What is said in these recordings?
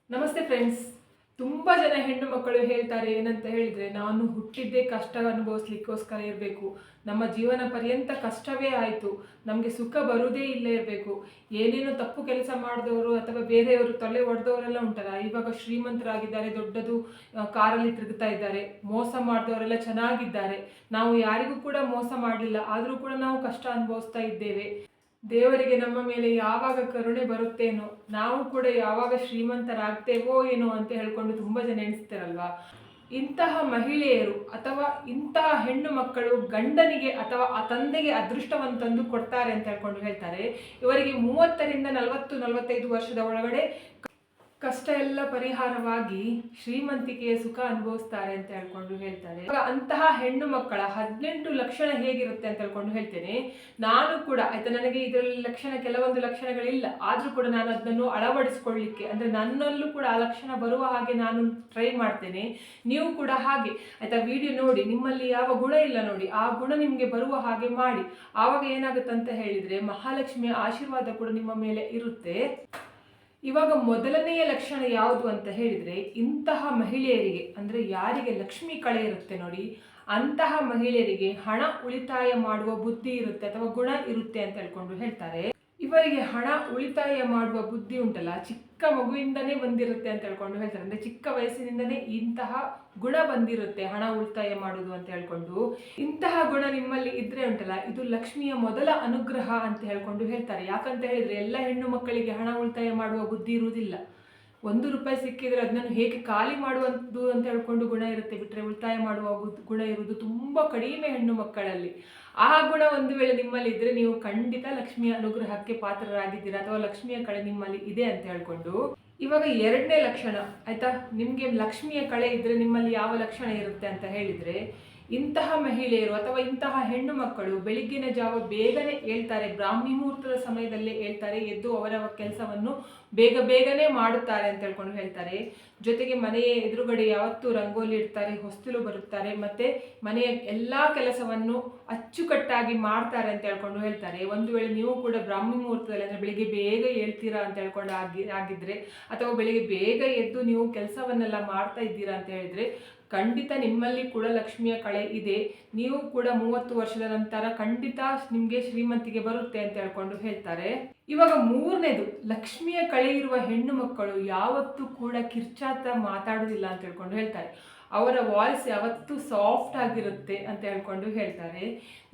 ನಮಸ್ತೆ ಫ್ರೆಂಡ್ಸ್. ತುಂಬ ಜನ ಹೆಣ್ಣು ಮಕ್ಕಳು ಹೇಳ್ತಾರೆ ಏನಂತ ಹೇಳಿದರೆ, ನಾನು ಹುಟ್ಟಿದ್ದೇ ಕಷ್ಟ ಅನುಭವಿಸ್ಲಿಕ್ಕೋಸ್ಕರ ಇರಬೇಕು, ನಮ್ಮ ಜೀವನ ಪರ್ಯಂತ ಕಷ್ಟವೇ ಆಯಿತು, ನಮಗೆ ಸುಖ ಬರುವುದೇ ಇಲ್ಲೇ ಇರಬೇಕು. ಏನೇನೋ ತಪ್ಪು ಕೆಲಸ ಮಾಡಿದವರು ಅಥವಾ ಬೇರೆಯವರು ತಲೆ ಒಡೆದವರೆಲ್ಲ ಉಂಟಲ್ಲ, ಇವಾಗ ಶ್ರೀಮಂತರಾಗಿದ್ದಾರೆ, ದೊಡ್ಡದು ಕಾರಲ್ಲಿ ತಿರುಗ್ತಾ ಇದ್ದಾರೆ. ಮೋಸ ಮಾಡಿದವರೆಲ್ಲ ಚೆನ್ನಾಗಿದ್ದಾರೆ. ನಾವು ಯಾರಿಗೂ ಕೂಡ ಮೋಸ ಮಾಡಲಿಲ್ಲ, ಆದರೂ ಕೂಡ ನಾವು ಕಷ್ಟ ಅನುಭವಿಸ್ತಾ ಇದ್ದೇವೆ. ದೇವರಿಗೆ ನಮ್ಮ ಮೇಲೆ ಯಾವಾಗ ಕರುಣೆ ಬರುತ್ತೇನೋ, ನಾವು ಕೂಡ ಯಾವಾಗ ಶ್ರೀಮಂತರಾಗ್ತೇವೋ ಏನೋ ಅಂತ ಹೇಳ್ಕೊಂಡು ತುಂಬ ಜನ ಎಣಿಸ್ತಾರಲ್ವಾ. ಇಂತಹ ಮಹಿಳೆಯರು ಅಥವಾ ಇಂತಹ ಹೆಣ್ಣು ಮಕ್ಕಳು ಗಂಡನಿಗೆ ಅಥವಾ ಆ ತಂದೆಗೆ ಅದೃಷ್ಟವನ್ನು ತಂದು ಕೊಡ್ತಾರೆ ಅಂತ ಹೇಳ್ಕೊಂಡು ಹೇಳ್ತಾರೆ. ಇವರಿಗೆ 30ರಿಂದ 40-45 ವರ್ಷದ ಒಳಗಡೆ ಕಷ್ಟ ಎಲ್ಲ ಪರಿಹಾರವಾಗಿ ಶ್ರೀಮಂತಿಕೆಯ ಸುಖ ಅನುಭವಿಸ್ತಾರೆ ಅಂತ ಹೇಳ್ಕೊಂಡು ಹೇಳ್ತಾರೆ. ಅಂತಹ ಹೆಣ್ಣು ಮಕ್ಕಳ 18 ಲಕ್ಷಣ ಹೇಗಿರುತ್ತೆ ಅಂತ ಹೇಳ್ಕೊಂಡು ಹೇಳ್ತೇನೆ. ನಾನು ಕೂಡ ಆಯ್ತಾ, ನನಗೆ ಇದರಲ್ಲಿ ಕೆಲವೊಂದು ಲಕ್ಷಣಗಳಿಲ್ಲ, ಆದ್ರೂ ಕೂಡ ನಾನು ಅದನ್ನು ಅಳವಡಿಸ್ಕೊಳ್ಳಿಕ್ಕೆ ಅಂದ್ರೆ ನನ್ನಲ್ಲೂ ಕೂಡ ಆ ಲಕ್ಷಣ ಬರುವ ಹಾಗೆ ನಾನು ಟ್ರೈ ಮಾಡ್ತೇನೆ. ನೀವು ಕೂಡ ಹಾಗೆ ಆಯ್ತಾ, ವಿಡಿಯೋ ನೋಡಿ, ನಿಮ್ಮಲ್ಲಿ ಯಾವ ಗುಣ ಇಲ್ಲ ನೋಡಿ, ಆ ಗುಣ ನಿಮಗೆ ಬರುವ ಹಾಗೆ ಮಾಡಿ. ಆವಾಗ ಏನಾಗುತ್ತೆ ಅಂತ ಹೇಳಿದ್ರೆ, ಮಹಾಲಕ್ಷ್ಮಿಯ ಆಶೀರ್ವಾದ ಕೂಡ ನಿಮ್ಮ ಮೇಲೆ ಇರುತ್ತೆ. ಇವಾಗ ಮೊದಲನೆಯ ಲಕ್ಷಣ ಯಾವುದು ಅಂತ ಹೇಳಿದರೆ, ಇಂತಹ ಮಹಿಳೆಯರಿಗೆ ಅಂದರೆ ಯಾರಿಗೆ ಲಕ್ಷ್ಮಿ ಕಳೆ ಇರುತ್ತೆ ನೋಡಿ, ಅಂತಹ ಮಹಿಳೆಯರಿಗೆ ಹಣ ಉಳಿತಾಯ ಮಾಡುವ ಬುದ್ಧಿ ಇರುತ್ತೆ ಅಥವಾ ಗುಣ ಇರುತ್ತೆ ಅಂತ ಹೇಳ್ಕೊಂಡು ಹೇಳ್ತಾರೆ. ಇವರಿಗೆ ಹಣ ಉಳಿತಾಯ ಮಾಡುವ ಬುದ್ಧಿ ಉಂಟಲ್ಲ, ಚಿಕ್ಕ ಮಗುವಿಂದನೇ ಬಂದಿರುತ್ತೆ ಅಂತ ಹೇಳ್ಕೊಂಡು ಹೇಳ್ತಾರೆ. ಅಂದರೆ ಚಿಕ್ಕ ವಯಸ್ಸಿನಿಂದನೇ ಇಂತಹ ಗುಣ ಬಂದಿರುತ್ತೆ, ಹಣ ಉಳಿತಾಯ ಮಾಡುವುದು ಅಂತ ಹೇಳ್ಕೊಂಡು. ಇಂತಹ ಗುಣ ನಿಮ್ಮಲ್ಲಿ ಇದ್ರೆ ಉಂಟಲ್ಲ, ಇದು ಲಕ್ಷ್ಮಿಯ ಮೊದಲ ಅನುಗ್ರಹ ಅಂತ ಹೇಳ್ಕೊಂಡು ಹೇಳ್ತಾರೆ. ಯಾಕಂತ ಹೇಳಿದ್ರೆ, ಎಲ್ಲ ಹೆಣ್ಣು ಮಕ್ಕಳಿಗೆ ಹಣ ಉಳಿತಾಯ ಮಾಡುವ ಬುದ್ಧಿ ಇರುವುದಿಲ್ಲ. 1 ರೂಪಾಯಿ ಸಿಕ್ಕಿದ್ರೆ ಅದನ್ನು ಹೇಗೆ ಖಾಲಿ ಮಾಡುವಂಥದ್ದು ಅಂತ ಹೇಳ್ಕೊಂಡು ಗುಣ ಇರುತ್ತೆ, ಬಿಟ್ಟರೆ ಉಳಿತಾಯ ಮಾಡುವ ಗುಣ ಇರುವುದು ತುಂಬ ಕಡಿಮೆ ಹೆಣ್ಣು ಮಕ್ಕಳಲ್ಲಿ. ಆ ಗುಣ ಒಂದು ವೇಳೆ ನಿಮ್ಮಲ್ಲಿ ಇದ್ರೆ, ನೀವು ಖಂಡಿತ ಲಕ್ಷ್ಮಿಯ ಅನುಗ್ರಹಕ್ಕೆ ಪಾತ್ರರಾಗಿದ್ದೀರಾ ಅಥವಾ ಲಕ್ಷ್ಮಿಯ ಕಳೆ ನಿಮ್ಮಲ್ಲಿ ಇದೆ ಅಂತ ಹೇಳ್ಕೊಂಡು. ಇವಾಗ 2ನೇ ಲಕ್ಷಣ ಆಯ್ತಾ, ನಿಮಗೆ ಲಕ್ಷ್ಮಿಯ ಕಳೆ ಇದ್ರೆ ನಿಮ್ಮಲ್ಲಿ ಯಾವ ಲಕ್ಷಣ ಇರುತ್ತೆ ಅಂತ ಹೇಳಿದ್ರೆ, ಇಂತಹ ಮಹಿಳೆಯರು ಅಥವಾ ಇಂತಹ ಹೆಣ್ಣು ಮಕ್ಕಳು ಬೆಳಿಗ್ಗಿನ ಜಾವ ಬೇಗನೆ ಹೇಳ್ತಾರೆ, ಬ್ರಾಹ್ಮಿ ಮುಹೂರ್ತದ ಸಮಯದಲ್ಲೇ ಹೇಳ್ತಾರೆ, ಎದ್ದು ಅವರ ಕೆಲಸವನ್ನು ಬೇಗನೆ ಮಾಡುತ್ತಾರೆ ಅಂತ ಹೇಳ್ಕೊಂಡು ಹೇಳ್ತಾರೆ. ಜೊತೆಗೆ ಮನೆಯ ಎದುರುಗಡೆ ಯಾವತ್ತೂ ರಂಗೋಲಿ ಇಡ್ತಾರೆ, ಹೊಸ್ತಿಲು ಬರುತ್ತಾರೆ, ಮತ್ತೆ ಮನೆಯ ಎಲ್ಲ ಕೆಲಸವನ್ನು ಅಚ್ಚುಕಟ್ಟಾಗಿ ಮಾಡ್ತಾರೆ ಅಂತ ಹೇಳ್ಕೊಂಡು ಹೇಳ್ತಾರೆ. ಒಂದು ವೇಳೆ ನೀವು ಕೂಡ ಬ್ರಾಹ್ಮಿ ಮುಹೂರ್ತದಲ್ಲಿ ಅಂದರೆ ಬೆಳಿಗ್ಗೆ ಬೇಗ ಹೇಳ್ತೀರಾ ಅಂತ ಹೇಳ್ಕೊಂಡು ಆಗಿದ್ರೆ, ಅಥವಾ ಬೆಳಿಗ್ಗೆ ಬೇಗ ಎದ್ದು ನೀವು ಕೆಲಸವನ್ನೆಲ್ಲ ಮಾಡ್ತಾ ಇದ್ದೀರಾ ಅಂತ ಹೇಳಿದ್ರೆ, ಖಂಡಿತ ನಿಮ್ಮಲ್ಲಿ ಕೂಡ ಲಕ್ಷ್ಮಿಯ ಕಳೆ ಇದೆ. ನೀವು ಕೂಡ 30 ವರ್ಷದ ನಂತರ ಖಂಡಿತ ನಿಮಗೆ ಶ್ರೀಮಂತಿಗೆ ಬರುತ್ತೆ ಅಂತ ಹೇಳ್ಕೊಂಡು ಹೇಳ್ತಾರೆ. ಇವಾಗ 3ನೇದು, ಲಕ್ಷ್ಮಿಯ ಕಳೆ ಇರುವ ಹೆಣ್ಣು ಮಕ್ಕಳು ಯಾವತ್ತೂ ಕೂಡ ಕಿರ್ಚಾತ ಮಾತಾಡೋದಿಲ್ಲ ಅಂತ ಹೇಳ್ಕೊಂಡು ಹೇಳ್ತಾರೆ. ಅವರ ವಾಯ್ಸ್ ಯಾವತ್ತೂ ಸಾಫ್ಟ್ ಆಗಿರುತ್ತೆ ಅಂತ ಹೇಳ್ಕೊಂಡು ಹೇಳ್ತಾರೆ.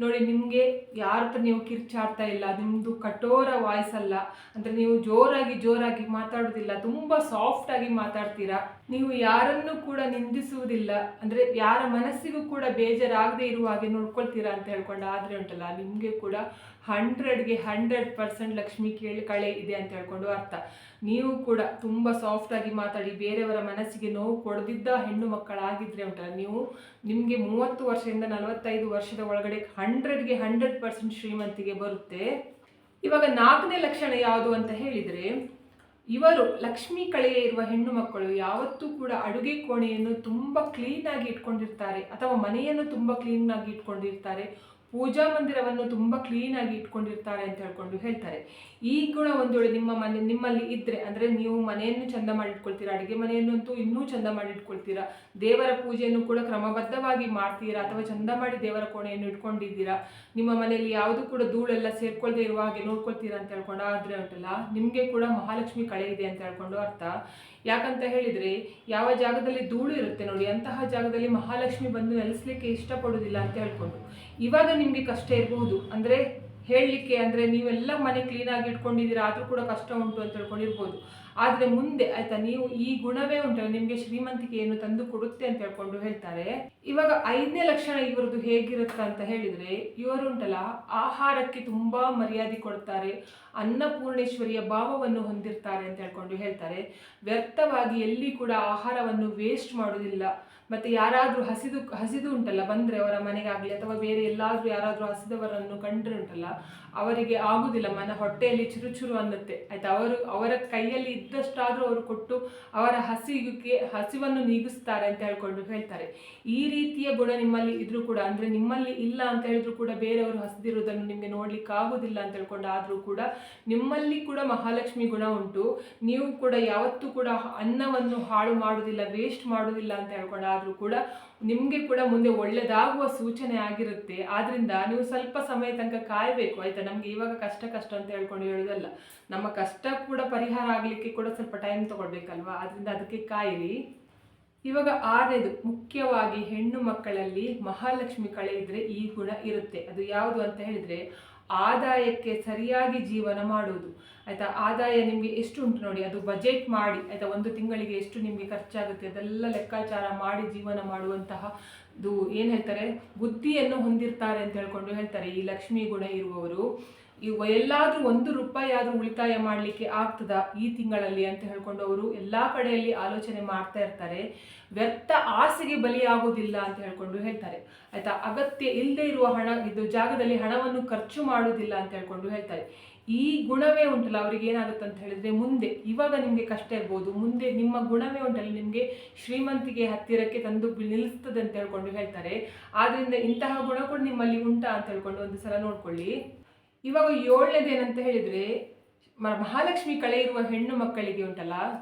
ನೋಡಿ, ನಿಮಗೆ ಯಾರ ಹತ್ರ ನೀವು ಕಿರ್ಚಾಡ್ತಾ ಇಲ್ಲ, ನಿಮ್ಮದು ಕಠೋರ ವಾಯ್ಸ್ ಅಲ್ಲ, ಅಂದರೆ ನೀವು ಜೋರಾಗಿ ಮಾತಾಡೋದಿಲ್ಲ, ತುಂಬ ಸಾಫ್ಟಾಗಿ ಮಾತಾಡ್ತೀರಾ. ನೀವು ಯಾರನ್ನು ಕೂಡ ನಿಂದಿಸುವುದಿಲ್ಲ, ಅಂದರೆ ಯಾರ ಮನಸ್ಸಿಗೂ ಕೂಡ ಬೇಜಾರಾಗದೆ ಇರುವ ಹಾಗೆ ನೋಡ್ಕೊಳ್ತೀರಾ ಅಂತ ಹೇಳ್ಕೊಂಡು ಆದರೆ ಉಂಟಲ್ಲ, ನಿಮಗೆ ಕೂಡ 100ಗೆ 100% ಲಕ್ಷ್ಮಿ ಕಳೆ ಇದೆ ಅಂತ ಹೇಳ್ಕೊಂಡು ಅರ್ಥ. ನೀವು ಕೂಡ ತುಂಬ ಸಾಫ್ಟಾಗಿ ಮಾತಾಡಿ ಬೇರೆಯವರ ಮನಸ್ಸಿಗೆ ನೋವು ಕೊಡದಿದ್ದ ಹೆಣ್ಣು ಮಕ್ಕಳಾಗಿದ್ರೆ ಉಂಟಲ್ಲ, ನಿಮಗೆ 30 ವರ್ಷದಿಂದ 45 ವರ್ಷದ ಒಳಗಡೆ 100ಗೆ 100% ಶ್ರೀಮಂತಿಗೆ ಬರುತ್ತೆ. ಇವಾಗ 4ನೇ ಲಕ್ಷಣ ಯಾವುದು ಅಂತ ಹೇಳಿದರೆ, ಇವರು ಲಕ್ಷ್ಮಿ ಕಳೆಯ ಇರುವ ಹೆಣ್ಣು ಮಕ್ಕಳು ಯಾವತ್ತೂ ಕೂಡ ಅಡುಗೆ ಕೋಣೆಯನ್ನು ತುಂಬ ಕ್ಲೀನಾಗಿ ಇಟ್ಕೊಂಡಿರ್ತಾರೆ ಅಥವಾ ಮನೆಯನ್ನು ತುಂಬ ಕ್ಲೀನಾಗಿ ಇಟ್ಕೊಂಡಿರ್ತಾರೆ, ಪೂಜಾ ಮಂದಿರವನ್ನು ತುಂಬ ಕ್ಲೀನಾಗಿ ಇಟ್ಕೊಂಡಿರ್ತಾರೆ ಅಂತ ಹೇಳ್ಕೊಂಡು ಹೇಳ್ತಾರೆ. ಈ ಗುಣ ಒಂದು ವೇಳೆ ನಿಮ್ಮಲ್ಲಿ ಇದ್ದರೆ, ಅಂದರೆ ನೀವು ಮನೆಯನ್ನು ಚಂದ ಮಾಡಿಟ್ಕೊಳ್ತೀರಾ, ಅಡುಗೆ ಮನೆಯನ್ನಂತೂ ಇನ್ನೂ ಚಂದ ಮಾಡಿಟ್ಕೊಳ್ತೀರಾ, ದೇವರ ಪೂಜೆಯನ್ನು ಕೂಡ ಕ್ರಮಬದ್ಧವಾಗಿ ಮಾಡ್ತೀರಾ ಅಥವಾ ಚಂದ ಮಾಡಿ ದೇವರ ಕೋಣೆಯನ್ನು ಇಟ್ಕೊಂಡಿದ್ದೀರಾ, ನಿಮ್ಮ ಮನೆಯಲ್ಲಿ ಯಾವುದು ಕೂಡ ಧೂಳೆಲ್ಲ ಸೇರ್ಕೊಳ್ದೇ ಇರುವ ಹಾಗೆ ನೋಡ್ಕೊಳ್ತೀರಾ ಅಂತ ಹೇಳ್ಕೊಂಡು ಆದರೆ ಉಂಟಲ್ಲ, ನಿಮಗೆ ಕೂಡ ಮಹಾಲಕ್ಷ್ಮಿ ಕಳೆ ಇದೆ ಅಂತ ಹೇಳ್ಕೊಂಡು ಅರ್ಥ. ಯಾಕಂತ ಹೇಳಿದರೆ, ಯಾವ ಜಾಗದಲ್ಲಿ ಧೂಳು ಇರುತ್ತೆ ನೋಡಿ, ಅಂತಹ ಜಾಗದಲ್ಲಿ ಮಹಾಲಕ್ಷ್ಮಿ ಬಂದು ನೆಲೆಸಲಿಕ್ಕೆ ಇಷ್ಟಪಡೋದಿಲ್ಲ ಅಂತ ಹೇಳ್ಕೊಂಡು. ಇವಾಗ ನಿಮಗೆ ಕಷ್ಟ ಇರಬಹುದು, ಅಂದರೆ ಹೇಳಲಿಕ್ಕೆ, ಅಂದರೆ ನೀವೆಲ್ಲ ಮನೆ ಕ್ಲೀನಾಗಿ ಇಟ್ಕೊಂಡಿದ್ದೀರಾ ಆದರೂ ಕೂಡ ಕಷ್ಟ ಉಂಟು ಅಂತ ಹೇಳ್ಕೊಂಡಿರ್ಬೋದು. ಆದರೆ ಮುಂದೆ ಆಯ್ತಾ, ನೀವು ಈ ಗುಣವೇ ಉಂಟಲ್ಲ ನಿಮಗೆ ಶ್ರೀಮಂತಿಕೆಯನ್ನು ತಂದು ಕೊಡುತ್ತೆ ಅಂತ ಹೇಳ್ಕೊಂಡು ಹೇಳ್ತಾರೆ. ಇವಾಗ 5ನೇ ಲಕ್ಷಣ ಇವರದು ಹೇಗಿರುತ್ತೆ ಅಂತ ಹೇಳಿದರೆ, ಇವರು ಉಂಟಲ್ಲ ಆಹಾರಕ್ಕೆ ತುಂಬ ಮರ್ಯಾದೆ ಕೊಡ್ತಾರೆ, ಅನ್ನಪೂರ್ಣೇಶ್ವರಿಯ ಭಾವವನ್ನು ಹೊಂದಿರ್ತಾರೆ ಅಂತ ಹೇಳ್ಕೊಂಡು ಹೇಳ್ತಾರೆ. ವ್ಯರ್ಥವಾಗಿ ಎಲ್ಲಿ ಕೂಡ ಆಹಾರವನ್ನು ವೇಸ್ಟ್ ಮಾಡೋದಿಲ್ಲ. ಮತ್ತು ಯಾರಾದರೂ ಹಸಿದು ಉಂಟಲ್ಲ ಬಂದರೆ ಅವರ ಮನೆಗಾಗಲಿ ಅಥವಾ ಬೇರೆ ಎಲ್ಲಾದರೂ ಯಾರಾದರೂ ಹಸಿದವರನ್ನು ಕಂಡ್ರೆ ಉಂಟಲ್ಲ, ಅವರಿಗೆ ಆಗುದಿಲ್ಲ, ಹೊಟ್ಟೆಯಲ್ಲಿ ಚುರುಚುರು ಅನ್ನುತ್ತೆ ಆಯ್ತಾ. ಅವರ ಕೈಯಲ್ಲಿ ಇದ್ದಷ್ಟಾದರೂ ಅವರು ಕೊಟ್ಟು ಅವರ ಹಸಿವನ್ನು ನೀಗಿಸ್ತಾರೆ ಅಂತ ಹೇಳ್ತಾರೆ. ಈ ರೀತಿಯ ಗುಣ ನಿಮ್ಮಲ್ಲಿ ಇದ್ರೂ ಕೂಡ, ಅಂದರೆ ನಿಮ್ಮಲ್ಲಿ ಇಲ್ಲ ಅಂತ ಹೇಳಿದ್ರು ಕೂಡ ಬೇರೆಯವರು ಹಸಿದಿರುವುದನ್ನು ನಿಮಗೆ ನೋಡ್ಲಿಕ್ಕೆ ಆಗುದಿಲ್ಲ ಅಂತ ಹೇಳ್ಕೊಂಡು ಆದರೂ ಕೂಡ ನಿಮ್ಮಲ್ಲಿ ಕೂಡ ಮಹಾಲಕ್ಷ್ಮಿ ಗುಣ ಉಂಟು. ನೀವು ಕೂಡ ಯಾವತ್ತೂ ಕೂಡ ಅನ್ನವನ್ನು ಹಾಳು ಮಾಡುವುದಿಲ್ಲ, ವೇಸ್ಟ್ ಮಾಡುವುದಿಲ್ಲ ಅಂತ ಹೇಳ್ಕೊಂಡು ಆದರೂ ಕೂಡ ನಿಮಗೆ ಕೂಡ ಮುಂದೆ ಒಳ್ಳೆಯದಾಗುವ ಸೂಚನೆ ಆಗಿರುತ್ತೆ. ಆದ್ರಿಂದ ನೀವು ಸ್ವಲ್ಪ ಸಮಯ ತನಕ ಕಾಯಬೇಕು ಆಯ್ತಾ. ನಮಗೆ ಇವಾಗ ಕಷ್ಟ ಅಂತ ಹೇಳ್ಕೊಂಡು ಹೇಳೋದಲ್ಲ, ನಮ್ಮ ಕಷ್ಟ ಕೂಡ ಪರಿಹಾರ ಆಗಲಿಕ್ಕೆ ಕೂಡ ಸ್ವಲ್ಪ ಟೈಮ್ ತಗೊಳ್ಬೇಕಲ್ವಾ. ಆದ್ರಿಂದ ಅದಕ್ಕೆ ಕಾಯಿರಿ. ಇವಾಗ 6ನೇದು, ಮುಖ್ಯವಾಗಿ ಹೆಣ್ಣು ಮಕ್ಕಳಲ್ಲಿ ಮಹಾಲಕ್ಷ್ಮಿ ಕಳೆ ಇದ್ರೆ ಈ ಗುಣ ಇರುತ್ತೆ. ಅದು ಯಾವುದು ಅಂತ ಹೇಳಿದ್ರೆ ಆದಾಯಕ್ಕೆ ಸರಿಯಾಗಿ ಜೀವನ ಮಾಡುವುದು ಆಯ್ತಾ. ಆದಾಯ ನಿಮಗೆ ಎಷ್ಟು ಉಂಟು ನೋಡಿ, ಅದು ಬಜೆಟ್ ಮಾಡಿ ಆಯ್ತಾ. ಒಂದು ತಿಂಗಳಿಗೆ ಎಷ್ಟು ನಿಮಗೆ ಖರ್ಚಾಗುತ್ತೆ ಅದೆಲ್ಲ ಲೆಕ್ಕಾಚಾರ ಮಾಡಿ ಜೀವನ ಮಾಡುವಂತಹ ಇದು ಏನು ಹೇಳ್ತಾರೆ, ಬುದ್ಧಿಯನ್ನು ಹೊಂದಿರ್ತಾರೆ ಅಂತ ಹೇಳ್ತಾರೆ ಈ ಲಕ್ಷ್ಮೀ ಗುಣ ಇರುವವರು. ಎಲ್ಲಾದ್ರೂ ₹1 ಆದ್ರೂ ಉಳಿತಾಯ ಮಾಡಲಿಕ್ಕೆ ಆಗ್ತದ ಈ ತಿಂಗಳಲ್ಲಿ ಅಂತ ಹೇಳ್ಕೊಂಡು ಅವರು ಎಲ್ಲಾ ಕಡೆಯಲ್ಲಿ ಆಲೋಚನೆ ಮಾಡ್ತಾ ಇರ್ತಾರೆ. ವ್ಯರ್ಥ ಆಸೆಗೆ ಬಲಿಯಾಗುವುದಿಲ್ಲ ಅಂತ ಹೇಳ್ತಾರೆ ಆಯ್ತಾ. ಅಗತ್ಯ ಇಲ್ಲದೆ ಇರುವ ಇದು ಜಾಗದಲ್ಲಿ ಹಣವನ್ನು ಖರ್ಚು ಮಾಡುವುದಿಲ್ಲ ಅಂತ ಹೇಳ್ತಾರೆ. ಈ ಗುಣವೇ ಉಂಟಲ್ಲ ಅವ್ರಿಗೆ ಏನಾಗುತ್ತೆ ಅಂತ ಹೇಳಿದ್ರೆ ಮುಂದೆ, ಇವಾಗ ನಿಮಗೆ ಕಷ್ಟ ಇರ್ಬೋದು, ಮುಂದೆ ನಿಮ್ಮ ಗುಣವೇ ಉಂಟಲ್ಲ ನಿಮಗೆ ಶ್ರೀಮಂತಿಗೆ ಹತ್ತಿರಕ್ಕೆ ತಂದು ನಿಲ್ಲಿಸ್ತದೆ ಅಂತ ಹೇಳ್ತಾರೆ. ಆದ್ರಿಂದ ಇಂತಹ ಗುಣ ಕೂಡ ನಿಮ್ಮಲ್ಲಿ ಉಂಟಾ ಅಂತ ಹೇಳ್ಕೊಂಡು ಒಂದು ಸಲ ನೋಡ್ಕೊಳ್ಳಿ. ಇವಾಗ 7ನೇದು ಏನಂತ ಹೇಳಿದ್ರೆ ಮಹಾಲಕ್ಷ್ಮಿ ಕಳೆ ಇರುವ ಹೆಣ್ಣು ಮಕ್ಕಳಿಗೆ ಉಂಟಲ್ಲ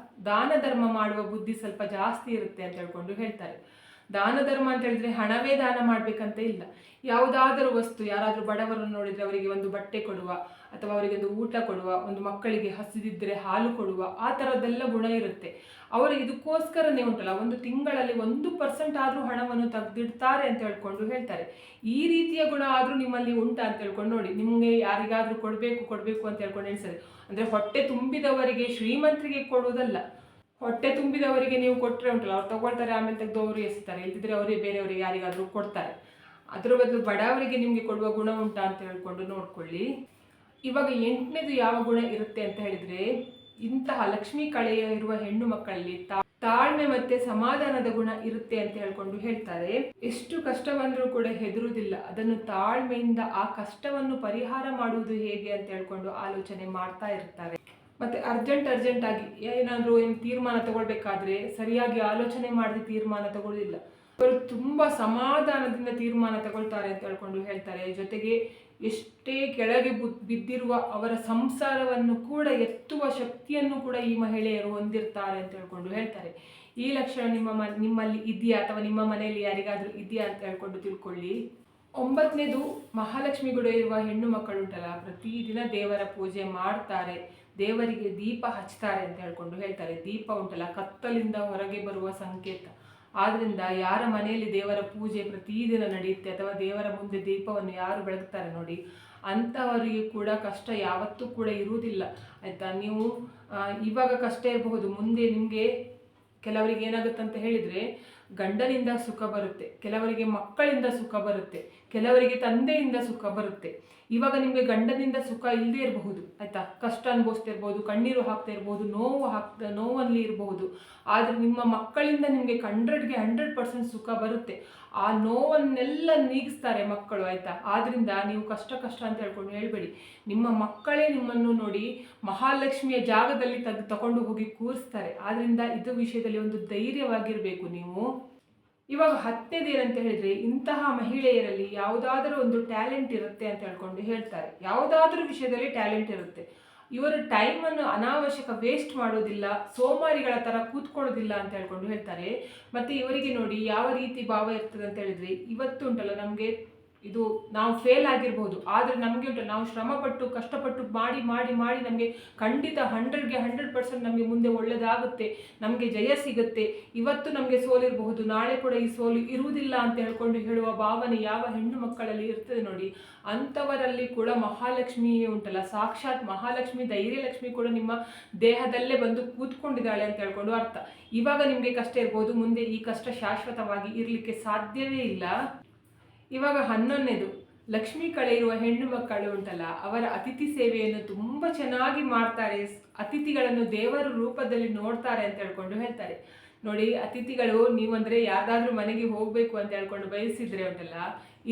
ದಾನ ಧರ್ಮ ಮಾಡುವ ಬುದ್ಧಿ ಸ್ವಲ್ಪ ಜಾಸ್ತಿ ಇರುತ್ತೆ ಅಂತ ಹೇಳ್ತಾರೆ. ದಾನ ಧರ್ಮ ಅಂತ ಹೇಳಿದ್ರೆ ಹಣವೇ ದಾನ ಮಾಡ್ಬೇಕಂತ ಇಲ್ಲ. ಯಾವುದಾದರೂ ವಸ್ತು, ಯಾರಾದರೂ ಬಡವರನ್ನು ನೋಡಿದ್ರೆ ಅವರಿಗೆ ಒಂದು ಬಟ್ಟೆ ಕೊಡುವ ಅಥವಾ ಅವರಿಗೆ ಒಂದು ಊಟ ಕೊಡುವ, ಒಂದು ಮಕ್ಕಳಿಗೆ ಹಸಿದಿದ್ರೆ ಹಾಲು ಕೊಡುವ, ಆ ಥರದ್ದೆಲ್ಲ ಗುಣ ಇರುತ್ತೆ. ಅವರು ಇದಕ್ಕೋಸ್ಕರನೇ ಉಂಟಲ್ಲ ಒಂದು ತಿಂಗಳಲ್ಲಿ 1% ಆದರೂ ಹಣವನ್ನು ತೆಗೆದಿಡ್ತಾರೆ ಅಂತ ಹೇಳ್ತಾರೆ. ಈ ರೀತಿಯ ಗುಣ ಆದರೂ ನಿಮ್ಮಲ್ಲಿ ಉಂಟಾ ಅಂತ ಹೇಳ್ಕೊಂಡು ನೋಡಿ. ನಿಮಗೆ ಯಾರಿಗಾದ್ರೂ ಕೊಡಬೇಕು ಅಂತ ಹೇಳ್ಕೊಂಡು ಹೇಳ್ತಾರೆ. ಅಂದರೆ ಹೊಟ್ಟೆ ತುಂಬಿದವರಿಗೆ, ಶ್ರೀಮಂತರಿಗೆ ಕೊಡುವುದಲ್ಲ, ಹೊಟ್ಟೆ ತುಂಬಿದವರಿಗೆ ನೀವು ಕೊಟ್ಟರೆ ಉಂಟಲ್ಲ ಅವ್ರು ತಗೊಳ್ತಾರೆ, ಆಮೇಲೆ ತೆಗೆದು ಅವರು ಎಸ್ತಾರೆ, ಇಲ್ದಿದ್ರೆ ಅವರೇ ಬೇರೆಯವರಿಗೆ ಯಾರಿಗಾದರೂ ಕೊಡ್ತಾರೆ. ಅದರ ಬದಲು ಬಡವರಿಗೆ ನಿಮಗೆ ಕೊಡುವ ಗುಣ ಉಂಟಾ ಅಂತ ಹೇಳ್ಕೊಂಡು ನೋಡ್ಕೊಳ್ಳಿ. ಇವಾಗ 8ನೇದು ಯಾವ ಗುಣ ಇರುತ್ತೆ ಅಂತ ಹೇಳಿದ್ರೆ ಇಂತಹ ಲಕ್ಷ್ಮೀ ಕಳೆಯ ಇರುವ ಹೆಣ್ಣು ಮಕ್ಕಳಲ್ಲಿ ತಾಳ್ಮೆ ಮತ್ತೆ ಸಮಾಧಾನದ ಗುಣ ಇರುತ್ತೆ ಅಂತ ಹೇಳ್ತಾರೆ. ಎಷ್ಟು ಕಷ್ಟ ಬಂದರೂ ಕೂಡ ಹೆದರುವುದಿಲ್ಲ, ಅದನ್ನು ತಾಳ್ಮೆಯಿಂದ ಆ ಕಷ್ಟವನ್ನು ಪರಿಹಾರ ಮಾಡುವುದು ಹೇಗೆ ಅಂತ ಹೇಳ್ಕೊಂಡು ಆಲೋಚನೆ ಮಾಡ್ತಾ ಇರ್ತಾರೆ. ಮತ್ತೆ ಅರ್ಜೆಂಟ್ ಆಗಿ ಏನಾದರೂ ತೀರ್ಮಾನ ತಗೊಳ್ಬೇಕಾದ್ರೆ ಸರಿಯಾಗಿ ಆಲೋಚನೆ ಮಾಡದೆ ತೀರ್ಮಾನ ತಗೊಳ್ಳೋದಿಲ್ಲ. ಅವರು ತುಂಬಾ ಸಮಾಧಾನದಿಂದ ತೀರ್ಮಾನ ತಗೊಳ್ತಾರೆ ಅಂತ ಹೇಳ್ತಾರೆ. ಜೊತೆಗೆ ಎಷ್ಟೇ ಕೆಳಗೆ ಬಿದ್ದಿರುವ ಅವರ ಸಂಸಾರವನ್ನು ಕೂಡ ಎತ್ತುವ ಶಕ್ತಿಯನ್ನು ಕೂಡ ಈ ಮಹಿಳೆಯರು ಹೊಂದಿರ್ತಾರೆ ಅಂತ ಹೇಳ್ತಾರೆ. ಈ ಲಕ್ಷಣ ನಿಮ್ಮಲ್ಲಿ ಇದೆಯಾ ಅಥವಾ ನಿಮ್ಮ ಮನೆಯಲ್ಲಿ ಯಾರಿಗಾದ್ರೂ ಇದೆಯಾ ಅಂತ ಹೇಳ್ಕೊಂಡು ತಿಳ್ಕೊಳ್ಳಿ. 9ನೇದು, ಮಹಾಲಕ್ಷ್ಮಿ ಗುಣ ಇರುವ ಹೆಣ್ಣು ಮಕ್ಕಳು ಉಂಟಲ್ಲ ಪ್ರತಿದಿನ ದೇವರ ಪೂಜೆ ಮಾಡ್ತಾರೆ, ದೇವರಿಗೆ ದೀಪ ಹಚ್ತಾರೆ ಅಂತ ಹೇಳ್ತಾರೆ. ದೀಪ ಉಂಟಲ್ಲ ಕತ್ತಲಿಂದ ಹೊರಗೆ ಬರುವ ಸಂಕೇತ. ಆದ್ರಿಂದ ಯಾರ ಮನೆಯಲ್ಲಿ ದೇವರ ಪೂಜೆ ಪ್ರತಿದಿನ ನಡೆಯುತ್ತೆ ಅಥವಾ ದೇವರ ಮುಂದೆ ದೀಪವನ್ನು ಯಾರು ಬೆಳಗ್ತಾರೆ ನೋಡಿ, ಅಂಥವರಿಗೆ ಕೂಡ ಕಷ್ಟ ಯಾವತ್ತೂ ಕೂಡ ಇರುವುದಿಲ್ಲ ಆಯ್ತಾ. ನೀವು ಇವಾಗ ಕಷ್ಟ ಇರಬಹುದು, ಮುಂದೆ ನಿಮಗೆ ಕೆಲವರಿಗೆ ಏನಾಗುತ್ತೆ ಅಂತ ಹೇಳಿದ್ರೆ ಗಂಡನಿಂದ ಸುಖ ಬರುತ್ತೆ, ಕೆಲವರಿಗೆ ಮಕ್ಕಳಿಂದ ಸುಖ ಬರುತ್ತೆ, ಕೆಲವರಿಗೆ ತಂದೆಯಿಂದ ಸುಖ ಬರುತ್ತೆ. ಇವಾಗ ನಿಮಗೆ ಗಂಡನಿಂದ ಸುಖ ಇಲ್ಲದೆ ಇರಬಹುದು ಆಯ್ತಾ, ಕಷ್ಟ ಅನುಭವಿಸ್ತಾ ಇರ್ಬೋದು, ಕಣ್ಣೀರು ಹಾಕ್ತಾ ಇರ್ಬೋದು, ನೋವಲ್ಲಿ ಇರಬಹುದು. ಆದರೆ ನಿಮ್ಮ ಮಕ್ಕಳಿಂದ ನಿಮಗೆ 100ಗೆ 100% ಸುಖ ಬರುತ್ತೆ. ಆ ನೋವನ್ನೆಲ್ಲ ನೀಗಿಸ್ತಾರೆ ಮಕ್ಕಳು ಆಯ್ತಾ. ಆದ್ರಿಂದ ನೀವು ಕಷ್ಟ ಅಂತ ಹೇಳ್ಕೊಂಡು ಹೇಳ್ಬೇಡಿ. ನಿಮ್ಮ ಮಕ್ಕಳೇ ನಿಮ್ಮನ್ನು ನೋಡಿ ಮಹಾಲಕ್ಷ್ಮಿಯ ಜಾಗದಲ್ಲಿ ತಗೊಂಡು ಹೋಗಿ ಕೂರಿಸ್ತಾರೆ. ಆದ್ರಿಂದ ಇದು ವಿಷಯದಲ್ಲಿ ಒಂದು ಧೈರ್ಯವಾಗಿರ್ಬೇಕು ನೀವು. ಇವಾಗ 10ನೇದು ಏನಂತ ಹೇಳಿದ್ರೆ ಇಂತಹ ಮಹಿಳೆಯರಲ್ಲಿ ಯಾವುದಾದ್ರೂ ಒಂದು ಟ್ಯಾಲೆಂಟ್ ಇರುತ್ತೆ ಅಂತ ಹೇಳ್ತಾರೆ. ಯಾವುದಾದ್ರೂ ವಿಷಯದಲ್ಲಿ ಟ್ಯಾಲೆಂಟ್ ಇರುತ್ತೆ. ಇವರು ಟೈಮನ್ನು ಅನಾವಶ್ಯಕ ವೇಸ್ಟ್ ಮಾಡೋದಿಲ್ಲ, ಸೋಮಾರಿಗಳ ಥರ ಕೂತ್ಕೊಳ್ಳೋದಿಲ್ಲ ಅಂತ ಹೇಳ್ತಾರೆ. ಮತ್ತು ಇವರಿಗೆ ನೋಡಿ ಯಾವ ರೀತಿ ಭಾವ ಇರ್ತದೆ ಅಂತ ಹೇಳಿದ್ರೆ, ಇವತ್ತು ಉಂಟಲ್ಲ ನಮಗೆ ಇದು ನಾವು ಫೇಲ್ ಆಗಿರ್ಬೋದು, ಆದರೆ ನಮಗೆ ಉಂಟಲ್ಲ ನಾವು ಶ್ರಮಪಟ್ಟು ಕಷ್ಟಪಟ್ಟು ಮಾಡಿ ನಮಗೆ ಖಂಡಿತ 100ಗೆ 100% ನಮಗೆ ಮುಂದೆ ಒಳ್ಳೆಯದಾಗುತ್ತೆ, ನಮಗೆ ಜಯ ಸಿಗುತ್ತೆ. ಇವತ್ತು ನಮಗೆ ಸೋಲಿರಬಹುದು, ನಾಳೆ ಕೂಡ ಈ ಸೋಲು ಇರುವುದಿಲ್ಲ ಅಂತ ಹೇಳುವ ಭಾವನೆ ಯಾವ ಹೆಣ್ಣು ಮಕ್ಕಳಲ್ಲಿ ಇರ್ತದೆ ನೋಡಿ, ಅಂಥವರಲ್ಲಿ ಕೂಡ ಮಹಾಲಕ್ಷ್ಮಿ ಉಂಟಲ್ಲ, ಸಾಕ್ಷಾತ್ ಮಹಾಲಕ್ಷ್ಮಿ ಧೈರ್ಯಲಕ್ಷ್ಮಿ ಕೂಡ ನಿಮ್ಮ ದೇಹದಲ್ಲೇ ಬಂದು ಕೂತ್ಕೊಂಡಿದ್ದಾಳೆ ಅಂತ ಹೇಳ್ಕೊಂಡು ಅರ್ಥ. ಇವಾಗ ನಿಮಗೆ ಕಷ್ಟ ಇರ್ಬೋದು, ಮುಂದೆ ಈ ಕಷ್ಟ ಶಾಶ್ವತವಾಗಿ ಇರಲಿಕ್ಕೆ ಸಾಧ್ಯವೇ ಇಲ್ಲ. ಇವಾಗ 11ನೇದು, ಲಕ್ಷ್ಮೀ ಕಳೆ ಇರುವ ಹೆಣ್ಣು ಮಕ್ಕಳು ಉಂಟಲ್ಲ ಅವರ ಅತಿಥಿ ಸೇವೆಯನ್ನು ತುಂಬ ಚೆನ್ನಾಗಿ ಮಾಡ್ತಾರೆ, ಅತಿಥಿಗಳನ್ನು ದೇವರ ರೂಪದಲ್ಲಿ ನೋಡ್ತಾರೆ ಅಂತ ಹೇಳ್ತಾರೆ. ನೋಡಿ, ಅತಿಥಿಗಳು ನೀವಂದರೆ ಯಾವ್ದಾದ್ರೂ ಮನೆಗೆ ಹೋಗಬೇಕು ಅಂತ ಹೇಳ್ಕೊಂಡು ಬಯಸಿದ್ರೆ ಉಂಟಲ್ಲ,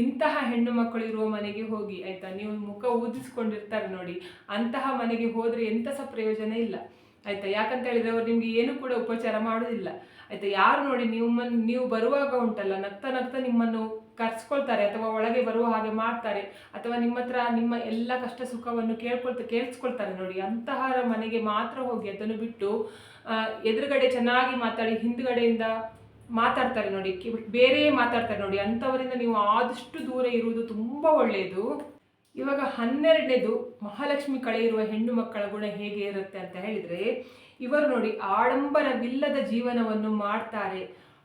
ಇಂತಹ ಹೆಣ್ಣು ಮಕ್ಕಳು ಇರುವ ಮನೆಗೆ ಹೋಗಿ ಆಯ್ತಾ. ನೀವು ಮುಖ ಊದಿಸ್ಕೊಂಡಿರ್ತಾರೆ ನೋಡಿ, ಅಂತಹ ಮನೆಗೆ ಹೋದರೆ ಎಂಥ ಸಹ ಪ್ರಯೋಜನ ಇಲ್ಲ. ಆಯ್ತಾ. ಯಾಕಂತ ಹೇಳಿದ್ರೆ ಅವ್ರು ನಿಮ್ಗೆ ಏನು ಕೂಡ ಉಪಚಾರ ಮಾಡೋದಿಲ್ಲ ಆಯ್ತಾ. ಯಾರು ನೋಡಿ ನೀವು ಬರುವಾಗ ಉಂಟಲ್ಲ, ನಗ್ತಾ ನಗ್ತಾ ನಿಮ್ಮನ್ನು ಕರ್ಸ್ಕೊಳ್ತಾರೆ ಅಥವಾ ಒಳಗೆ ಬರುವ ಹಾಗೆ ಮಾಡ್ತಾರೆ, ಅಥವಾ ನಿಮ್ಮ ಹತ್ರ ನಿಮ್ಮ ಎಲ್ಲ ಕಷ್ಟ ಸುಖವನ್ನು ಕೇಳಿಸ್ಕೊಳ್ತಾರೆ ನೋಡಿ, ಅಂತಹರ ಮನೆಗೆ ಮಾತ್ರ ಹೋಗಿ. ಅದನ್ನು ಬಿಟ್ಟು ಎದುರುಗಡೆ ಚೆನ್ನಾಗಿ ಮಾತಾಡಿ ಹಿಂದ್ಗಡೆಯಿಂದ ಮಾತಾಡ್ತಾರೆ ನೋಡಿ, ಬೇರೆ ಮಾತಾಡ್ತಾರೆ ನೋಡಿ, ಅಂಥವರಿಂದ ನೀವು ಆದಷ್ಟು ದೂರ ಇರುವುದು ತುಂಬ ಒಳ್ಳೆಯದು. ಇವಾಗ 12ನೇದು ಮಹಾಲಕ್ಷ್ಮಿ ಕಳೆ ಇರುವ ಹೆಣ್ಣು ಮಕ್ಕಳ ಗುಣ ಹೇಗೆ ಇರುತ್ತೆ ಅಂತ ಹೇಳಿದ್ರೆ, ಇವರು ನೋಡಿ ಆಡಂಬರವಿಲ್ಲದ ಜೀವನವನ್ನು ಮಾಡ್ತಾರೆ.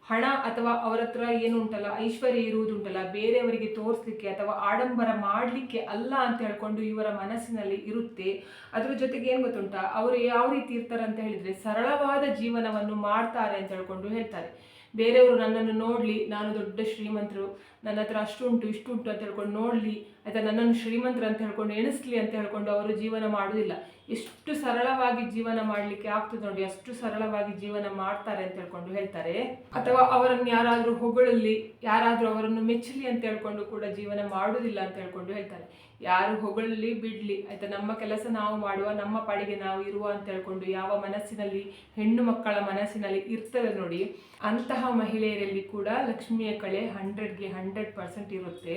ಹಣ ಅಥವಾ ಅವರ ಹತ್ರ ಏನು ಉಂಟಲ್ಲ, ಐಶ್ವರ್ಯ ಇರುವುದುಂಟಲ್ಲ, ಬೇರೆಯವರಿಗೆ ತೋರಿಸ್ಲಿಕ್ಕೆ ಅಥವಾ ಆಡಂಬರ ಮಾಡಲಿಕ್ಕೆ ಅಲ್ಲ ಅಂತ ಹೇಳ್ಕೊಂಡು ಇವರ ಮನಸ್ಸಿನಲ್ಲಿ ಇರುತ್ತೆ. ಅದ್ರ ಜೊತೆಗೆ ಏನು ಗೊತ್ತುಂಟಾ, ಅವರು ಯಾವ ರೀತಿ ಇರ್ತಾರೆ ಅಂತ ಹೇಳಿದ್ರೆ ಸರಳವಾದ ಜೀವನವನ್ನು ಮಾಡ್ತಾರೆ ಅಂತ ಹೇಳ್ಕೊಂಡು ಹೇಳ್ತಾರೆ. ಬೇರೆಯವರು ನನ್ನನ್ನು ನೋಡಲಿ, ನಾನು ದೊಡ್ಡ ಶ್ರೀಮಂತರು, ನನ್ನ ಹತ್ರ ಅಷ್ಟು ಉಂಟು ಇಷ್ಟು ಉಂಟು ಅಂತ ಹೇಳ್ಕೊಂಡು ನೋಡಲಿ, ಆಯ್ತಾ, ನನ್ನನ್ನು ಶ್ರೀಮಂತರು ಅಂತ ಹೇಳ್ಕೊಂಡು ಎಣಿಸ್ಲಿ ಅಂತ ಹೇಳ್ಕೊಂಡು ಅವರು ಜೀವನ ಮಾಡೋದಿಲ್ಲ. ಎಷ್ಟು ಸರಳವಾಗಿ ಜೀವನ ಮಾಡಲಿಕ್ಕೆ ಆಗ್ತದೆ ನೋಡಿ, ಅಷ್ಟು ಸರಳವಾಗಿ ಜೀವನ ಮಾಡ್ತಾರೆ ಅಂತ ಹೇಳ್ಕೊಂಡು ಹೇಳ್ತಾರೆ. ಅಥವಾ ಅವರನ್ನು ಯಾರಾದರೂ ಹೊಗಳಲಿ, ಯಾರಾದರೂ ಅವರನ್ನು ಮೆಚ್ಚಲಿ ಅಂತ ಹೇಳ್ಕೊಂಡು ಕೂಡ ಜೀವನ ಮಾಡುವುದಿಲ್ಲ ಅಂತ ಹೇಳ್ಕೊಂಡು ಹೇಳ್ತಾರೆ. ಯಾರು ಹೊಗಳಲಿ ಬಿಡ್ಲಿ, ಆಯ್ತಾ, ನಮ್ಮ ಕೆಲಸ ನಾವು ಮಾಡುವ, ನಮ್ಮ ಪಾಡಿಗೆ ನಾವು ಇರುವ ಅಂತ ಹೇಳ್ಕೊಂಡು ಯಾವ ಮನಸ್ಸಿನಲ್ಲಿ ಹೆಣ್ಣು ಮಕ್ಕಳ ಮನಸ್ಸಿನಲ್ಲಿ ಇರ್ತದೆ ನೋಡಿ, ಅಂತಹ ಮಹಿಳೆಯರಲ್ಲಿ ಕೂಡ ಲಕ್ಷ್ಮಿಯ ಕಳೆ 100ಗೆ 100% ಇರುತ್ತೆ.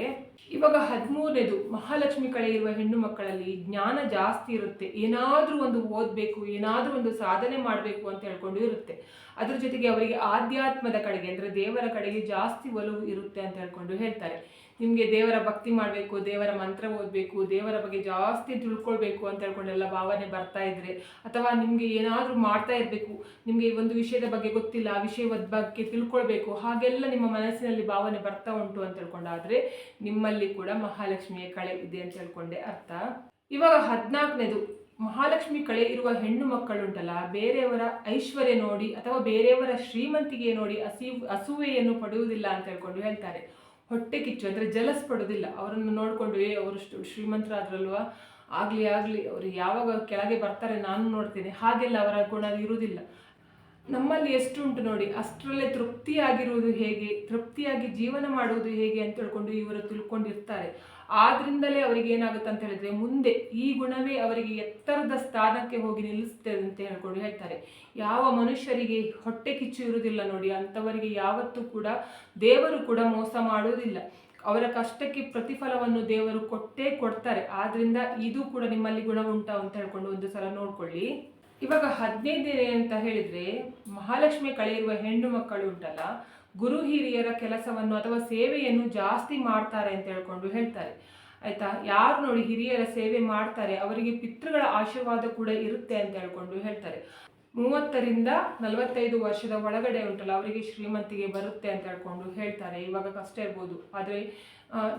ಇವಾಗ 13ನೇದು ಮಹಾಲಕ್ಷ್ಮಿ ಕಳೆ ಇರುವ ಹೆಣ್ಣು ಮಕ್ಕಳಲ್ಲಿ ಜ್ಞಾನ ಜಾಸ್ತಿ ಇರುತ್ತೆ. ಏನಾದರೂ ಒಂದು ಓದಬೇಕು, ಏನಾದರೂ ಒಂದು ಸಾಧನೆ ಮಾಡಬೇಕು ಅಂತ ಹೇಳ್ಕೊಂಡು ಇರುತ್ತೆ. ಅದ್ರ ಜೊತೆಗೆ ಅವರಿಗೆ ಆಧ್ಯಾತ್ಮದ ಕಡೆಗೆ ಅಂದರೆ ದೇವರ ಕಡೆಗೆ ಜಾಸ್ತಿ ಒಲವು ಇರುತ್ತೆ ಅಂತ ಹೇಳ್ಕೊಂಡು ಹೇಳ್ತಾರೆ. ನಿಮಗೆ ದೇವರ ಭಕ್ತಿ ಮಾಡಬೇಕು, ದೇವರ ಮಂತ್ರ ಓದಬೇಕು, ದೇವರ ಬಗ್ಗೆ ಜಾಸ್ತಿ ತಿಳ್ಕೊಳ್ಬೇಕು ಅಂತ ಹೇಳ್ಕೊಂಡೆಲ್ಲ ಭಾವನೆ ಬರ್ತಾ ಇದ್ರೆ, ಅಥವಾ ನಿಮಗೆ ಏನಾದರೂ ಮಾಡ್ತಾ ಇರಬೇಕು, ನಿಮಗೆ ಒಂದು ವಿಷಯದ ಬಗ್ಗೆ ಗೊತ್ತಿಲ್ಲ, ಆ ವಿಷಯದ ಬಗ್ಗೆ ತಿಳ್ಕೊಳ್ಬೇಕು, ಹಾಗೆಲ್ಲ ನಿಮ್ಮ ಮನಸ್ಸಿನಲ್ಲಿ ಭಾವನೆ ಬರ್ತಾ ಉಂಟು ಅಂತ ಹೇಳ್ಕೊಂಡಾದ್ರೆ ನಿಮ್ಮಲ್ಲಿ ಕೂಡ ಮಹಾಲಕ್ಷ್ಮಿಯ ಕಳೆ ಇದೆ ಅಂತ ಹೇಳ್ಕೊಂಡೆ ಅರ್ಥ. ಇವಾಗ 14ನೇದು ಮಹಾಲಕ್ಷ್ಮಿ ಕಳೆ ಇರುವ ಹೆಣ್ಣು ಮಕ್ಕಳುಂಟಲ್ಲ, ಬೇರೆಯವರ ಐಶ್ವರ್ಯ ನೋಡಿ ಅಥವಾ ಬೇರೆಯವರ ಶ್ರೀಮಂತಿಗೆ ನೋಡಿ ಅಸೂಯೆಯನ್ನು ಪಡುವುದಿಲ್ಲ ಅಂತ ಹೇಳ್ಕೊಂಡು ಹೇಳ್ತಾರೆ. ಹೊಟ್ಟೆ ಕಿಚ್ಚು ಅಂದರೆ ಜಲಸ್ ಪಡೋದಿಲ್ಲ. ಅವರನ್ನು ನೋಡಿಕೊಂಡು ಅವರು ಶ್ರೀಮಂತರಾದ್ರಲ್ವ, ಆಗಲಿ ಅವರು ಯಾವಾಗ ಕೆಳಗೆ ಬರ್ತಾರೆ ನಾನು ನೋಡ್ತೇನೆ, ಹಾಗೆಲ್ಲ ಅವರ ಗುಣ ಇರುವುದಿಲ್ಲ. ನಮ್ಮಲ್ಲಿ ಎಷ್ಟು ಉಂಟು ನೋಡಿ, ಅಷ್ಟರಲ್ಲೇ ತೃಪ್ತಿಯಾಗಿರುವುದು ಹೇಗೆ, ತೃಪ್ತಿಯಾಗಿ ಜೀವನ ಮಾಡುವುದು ಹೇಗೆ ಅಂತ ಹೇಳ್ಕೊಂಡು ಇವರು ತಿಳ್ಕೊಂಡಿರ್ತಾರೆ. ಆದ್ರಿಂದಲೇ ಅವರಿಗೆ ಏನಾಗುತ್ತೆ ಅಂತ ಹೇಳಿದ್ರೆ ಮುಂದೆ ಈ ಗುಣವೇ ಅವರಿಗೆ ಎತ್ತರದ ಸ್ಥಾನಕ್ಕೆ ಹೋಗಿ ನಿಲ್ಲಿಸ್ತದೆ ಅಂತ ಹೇಳ್ಕೊಂಡು ಹೇಳ್ತಾರೆ. ಯಾವ ಮನುಷ್ಯರಿಗೆ ಹೊಟ್ಟೆ ಕಿಚ್ಚು ಇರುವುದಿಲ್ಲ ನೋಡಿ, ಅಂಥವರಿಗೆ ಯಾವತ್ತೂ ಕೂಡ ದೇವರು ಕೂಡ ಮೋಸ ಮಾಡುವುದಿಲ್ಲ. ಅವರ ಕಷ್ಟಕ್ಕೆ ಪ್ರತಿಫಲವನ್ನು ದೇವರು ಕೊಟ್ಟೇ ಕೊಡ್ತಾರೆ. ಆದ್ರಿಂದ ಇದು ಕೂಡ ನಿಮ್ಮಲ್ಲಿ ಗುಣ ಉಂಟಾ ಅಂತ ಹೇಳ್ಕೊಂಡು ಒಂದು ಸಲ ನೋಡ್ಕೊಳ್ಳಿ. ಇವಾಗ 15ನೇ ಅಂತ ಹೇಳಿದ್ರೆ ಮಹಾಲಕ್ಷ್ಮಿ ಕಳೆ ಇರುವ ಹೆಣ್ಣು ಮಕ್ಕಳು ಉಂಟಲ್ಲ, ಗುರು ಹಿರಿಯರ ಕೆಲಸವನ್ನು ಅಥವಾ ಸೇವೆಯನ್ನು ಜಾಸ್ತಿ ಮಾಡ್ತಾರೆ ಅಂತ ಹೇಳ್ಕೊಂಡು ಹೇಳ್ತಾರೆ. ಆಯ್ತಾ, ಯಾರು ನೋಡಿ ಹಿರಿಯರ ಸೇವೆ ಮಾಡ್ತಾರೆ ಅವರಿಗೆ ಪಿತೃಗಳ ಆಶೀರ್ವಾದ ಕೂಡ ಇರುತ್ತೆ ಅಂತ ಹೇಳ್ಕೊಂಡು ಹೇಳ್ತಾರೆ. 30ರಿಂದ 45 ವರ್ಷದ ಒಳಗಡೆ ಉಂಟಲ್ಲ ಅವರಿಗೆ ಶ್ರೀಮಂತಿಗೆ ಬರುತ್ತೆ ಅಂತ ಹೇಳ್ಕೊಂಡು ಹೇಳ್ತಾರೆ. ಇವಾಗ ಕಷ್ಟ ಇರ್ಬೋದು, ಆದರೆ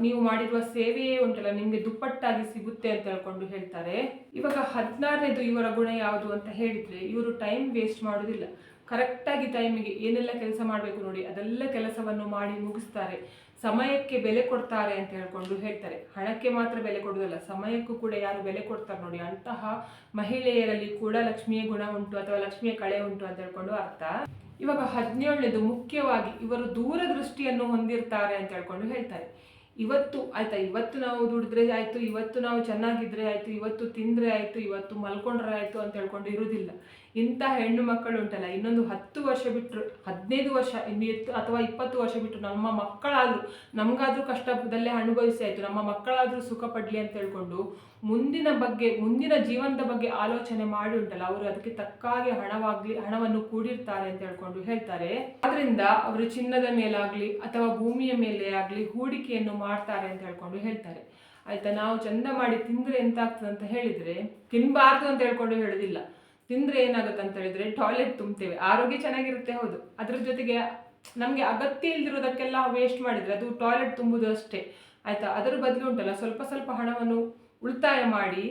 ನೀವು ಮಾಡಿರುವ ಸೇವೆಯೇ ಉಂಟಲ್ಲ ನಿಮಗೆ ದುಪ್ಪಟ್ಟಾಗಿ ಸಿಗುತ್ತೆ ಅಂತ ಹೇಳ್ಕೊಂಡು ಹೇಳ್ತಾರೆ. ಇವಾಗ 16ನೇದು ಇವರ ಗುಣ ಯಾವುದು ಅಂತ ಹೇಳಿದ್ರೆ, ಇವರು ಟೈಮ್ ವೇಸ್ಟ್ ಮಾಡೋದಿಲ್ಲ. ಕರೆಕ್ಟಾಗಿ ಟೈಮಿಗೆ ಏನೆಲ್ಲ ಕೆಲಸ ಮಾಡಬೇಕು ನೋಡಿ ಅದೆಲ್ಲ ಕೆಲಸವನ್ನು ಮಾಡಿ ಮುಗಿಸ್ತಾರೆ. ಸಮಯಕ್ಕೆ ಬೆಲೆ ಕೊಡ್ತಾರೆ ಅಂತ ಹೇಳ್ಕೊಂಡು ಹೇಳ್ತಾರೆ. ಹಣಕ್ಕೆ ಮಾತ್ರ ಬೆಲೆ ಕೊಡುವುದಲ್ಲ, ಸಮಯಕ್ಕೂ ಕೂಡ ಯಾರು ಬೆಲೆ ಕೊಡ್ತಾರೆ ನೋಡಿ, ಅಂತಹ ಮಹಿಳೆಯರಲ್ಲಿ ಕೂಡ ಲಕ್ಷ್ಮಿಯ ಗುಣ ಉಂಟು ಅಥವಾ ಲಕ್ಷ್ಮಿಯ ಕಳೆ ಉಂಟು ಅಂತ ಹೇಳ್ಕೊಂಡು ಅರ್ಥ. ಇವಾಗ 17ನೇದು ಮುಖ್ಯವಾಗಿ ಇವರು ದೂರದೃಷ್ಟಿಯನ್ನು ಹೊಂದಿರ್ತಾರೆ ಅಂತ ಹೇಳ್ಕೊಂಡು ಹೇಳ್ತಾರೆ. ಇವತ್ತು ಆಯ್ತಾ, ಇವತ್ತು ನಾವು ದುಡಿದ್ರೆ ಆಯ್ತು, ಇವತ್ತು ನಾವು ಚೆನ್ನಾಗಿದ್ರೆ ಆಯ್ತು, ಇವತ್ತು ತಿಂದ್ರೆ ಆಯ್ತು, ಇವತ್ತು ಮಲ್ಕೊಂಡ್ರೆ ಆಯ್ತು ಅಂತ ಹೇಳ್ಕೊಂಡು ಇರುವುದಿಲ್ಲ. ಇಂಥ ಹೆಣ್ಣು ಮಕ್ಕಳು ಉಂಟಲ್ಲ, ಇನ್ನೊಂದು 10 ವರ್ಷ ಬಿಟ್ಟರು, 15 ವರ್ಷ, ಅಥವಾ 20 ವರ್ಷ ಬಿಟ್ಟರು ನಮ್ಮ ಮಕ್ಕಳಾದರೂ ನಮಗಾದ್ರೂ ಕಷ್ಟದಲ್ಲೇ ಅನುಭವಿಸಿ ಆಯ್ತು, ನಮ್ಮ ಮಕ್ಕಳಾದ್ರೂ ಸುಖ ಪಡ್ಲಿ ಅಂತ ಹೇಳ್ಕೊಂಡು ಮುಂದಿನ ಜೀವನದ ಬಗ್ಗೆ ಆಲೋಚನೆ ಮಾಡಿ ಉಂಟಲ್ಲ, ಅವರು ಅದಕ್ಕೆ ತಕ್ಕಾಗಿ ಹಣವನ್ನು ಕೂಡಿರ್ತಾರೆ ಅಂತ ಹೇಳ್ಕೊಂಡು ಹೇಳ್ತಾರೆ. ಆದ್ರಿಂದ ಅವರು ಚಿನ್ನದ ಮೇಲಾಗ್ಲಿ ಅಥವಾ ಭೂಮಿಯ ಮೇಲೆ ಆಗ್ಲಿ ಹೂಡಿಕೆಯನ್ನು ಮಾಡ್ತಾರೆ ಅಂತ ಹೇಳ್ಕೊಂಡು ಹೇಳ್ತಾರೆ. ಆಯ್ತಾ, ನಾವು ಚಂದ ಮಾಡಿ ತಿಂದ್ರೆ ಎಂತ ಆಗ್ತದೆ ಅಂತ ಹೇಳಿದ್ರೆ, ತಿನ್ಬಾರ್ದು ಅಂತ ಹೇಳ್ಕೊಂಡು ಹೇಳೋದಿಲ್ಲ, ತಿಂದ್ರೆ ಏನಾಗುತ್ತೆ ಅಂತ ಹೇಳಿದ್ರೆ ಟಾಯ್ಲೆಟ್ ತುಂಬ್ತೇವೆ, ಆರೋಗ್ಯ ಚೆನ್ನಾಗಿರುತ್ತೆ ಹೌದು, ಅದ್ರ ಜೊತೆಗೆ ನಮಗೆ ಅಗತ್ಯ ಇಲ್ದಿರೋದಕ್ಕೆಲ್ಲ ವೇಸ್ಟ್ ಮಾಡಿದ್ರೆ ಅದು ಟಾಯ್ಲೆಟ್ ತುಂಬುದು ಅಷ್ಟೇ. ಆಯ್ತಾ, ಅದರ ಬದಲು ಉಂಟಲ್ಲ ಸ್ವಲ್ಪ ಸ್ವಲ್ಪ ಹಣವನ್ನು ಉಳಿತಾಯ ಮಾಡಿ,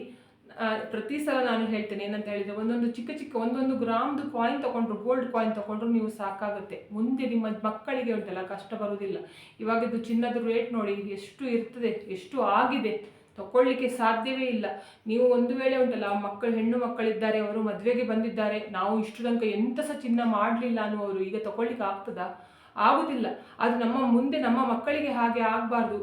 ಪ್ರತಿ ಸಲ ನಾನು ಹೇಳ್ತೇನೆ ಏನಂತ ಹೇಳಿದ್ರೆ, ಒಂದೊಂದು ಗ್ರಾಮ್ದು ಕಾಯಿನ್ ತಗೊಂಡ್ರು, ಗೋಲ್ಡ್ ಕಾಯಿನ್ ತಗೊಂಡ್ರು ನೀವು ಸಾಕಾಗುತ್ತೆ. ಮುಂದೆ ನಿಮ್ಮ ಮಕ್ಕಳಿಗೆ ಉಂಟಲ್ಲ ಕಷ್ಟ ಬರುವುದಿಲ್ಲ. ಇವಾಗಿದ್ದು ಚಿನ್ನದ ರೇಟ್ ನೋಡಿ ಎಷ್ಟು ಇರ್ತದೆ, ಎಷ್ಟು ಆಗಿದೆ, ತಗೊಳ್ಳಿಕ್ಕೆ ಸಾಧ್ಯವೇ ಇಲ್ಲ. ನೀವು ಒಂದು ವೇಳೆ ಉಂಟಲ್ಲ ಹೆಣ್ಣು ಮಕ್ಕಳಿದ್ದಾರೆ, ಅವರು ಮದುವೆಗೆ ಬಂದಿದ್ದಾರೆ, ನಾವು ಇಷ್ಟು ತನಕ ಎಂತ ಸಹ ಚಿನ್ನ ಮಾಡಲಿಲ್ಲ ಅನ್ನುವರು ಈಗ ತಗೊಳ್ಳಿಕ್ಕೆ ಆಗ್ತದಾ? ಆಗುದಿಲ್ಲ. ಅದು ನಮ್ಮ ಮಕ್ಕಳಿಗೆ ಹಾಗೆ ಆಗಬಾರ್ದು,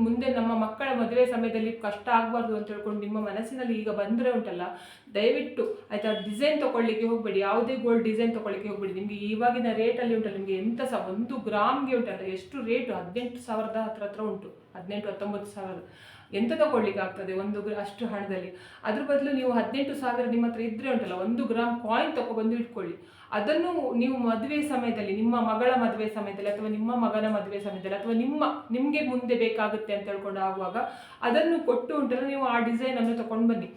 ಮುಂದೆ ನಮ್ಮ ಮಕ್ಕಳ ಮದುವೆ ಸಮಯದಲ್ಲಿ ಕಷ್ಟ ಆಗಬಾರ್ದು ಅಂತ ಹೇಳ್ಕೊಂಡು ನಿಮ್ಮ ಮನಸ್ಸಿನಲ್ಲಿ ಈಗ ಬಂದರೆ ಉಂಟಲ್ಲ, ದಯವಿಟ್ಟು ಆಯ್ತಾ ಡಿಸೈನ್ ತಗೊಳ್ಳಿಕ್ಕೆ ಹೋಗಬೇಡಿ, ಯಾವುದೇ ಗೋಲ್ಡ್ ಡಿಸೈನ್ ತಗೊಳ್ಳಿಕ್ಕೆ ಹೋಗಬೇಡಿ. ನಿಮಗೆ ಇವಾಗಿನ ರೇಟಲ್ಲಿ ಉಂಟಲ್ಲ, ನಿಮಗೆ ಎಂತ ಸಹ 1 ಗ್ರಾಮ್ಗೆ ಉಂಟಲ್ಲ ಎಷ್ಟು ರೇಟು, 18,000 ಹತ್ರ ಉಂಟು, 18-19,000. ಎಂತ ತಗೊಳ್ಳಿಕ್ಕೆ ಆಗ್ತದೆ ಅಷ್ಟು ಹಣದಲ್ಲಿ? ಅದ್ರ ಬದಲು ನೀವು 18,000 ನಿಮ್ಮ ಹತ್ರ ಇದ್ರೆ ಉಂಟಲ್ಲ, 1 ಗ್ರಾಮ್ ಕಾಯಿನ್ ತಗೊಬಂದು ಇಟ್ಕೊಳ್ಳಿ. ಅದನ್ನು ನೀವು ಮದುವೆ ಸಮಯದಲ್ಲಿ, ನಿಮ್ಮ ಮಗಳ ಮದುವೆ ಸಮಯದಲ್ಲಿ ಅಥವಾ ನಿಮ್ಮ ಮಗನ ಮದುವೆ ಸಮಯದಲ್ಲಿ ಅಥವಾ ನಿಮಗೆ ಮುಂದೆ ಬೇಕಾಗುತ್ತೆ ಅಂತ ಹೇಳ್ಕೊಂಡು ಆಗುವಾಗ ಅದನ್ನು ಕೊಟ್ಟು ಉಂಟಲ್ಲ, ನೀವು ಆ ಡಿಸೈನ್ ಅನ್ನು ತಗೊಂಡು ಬನ್ನಿ.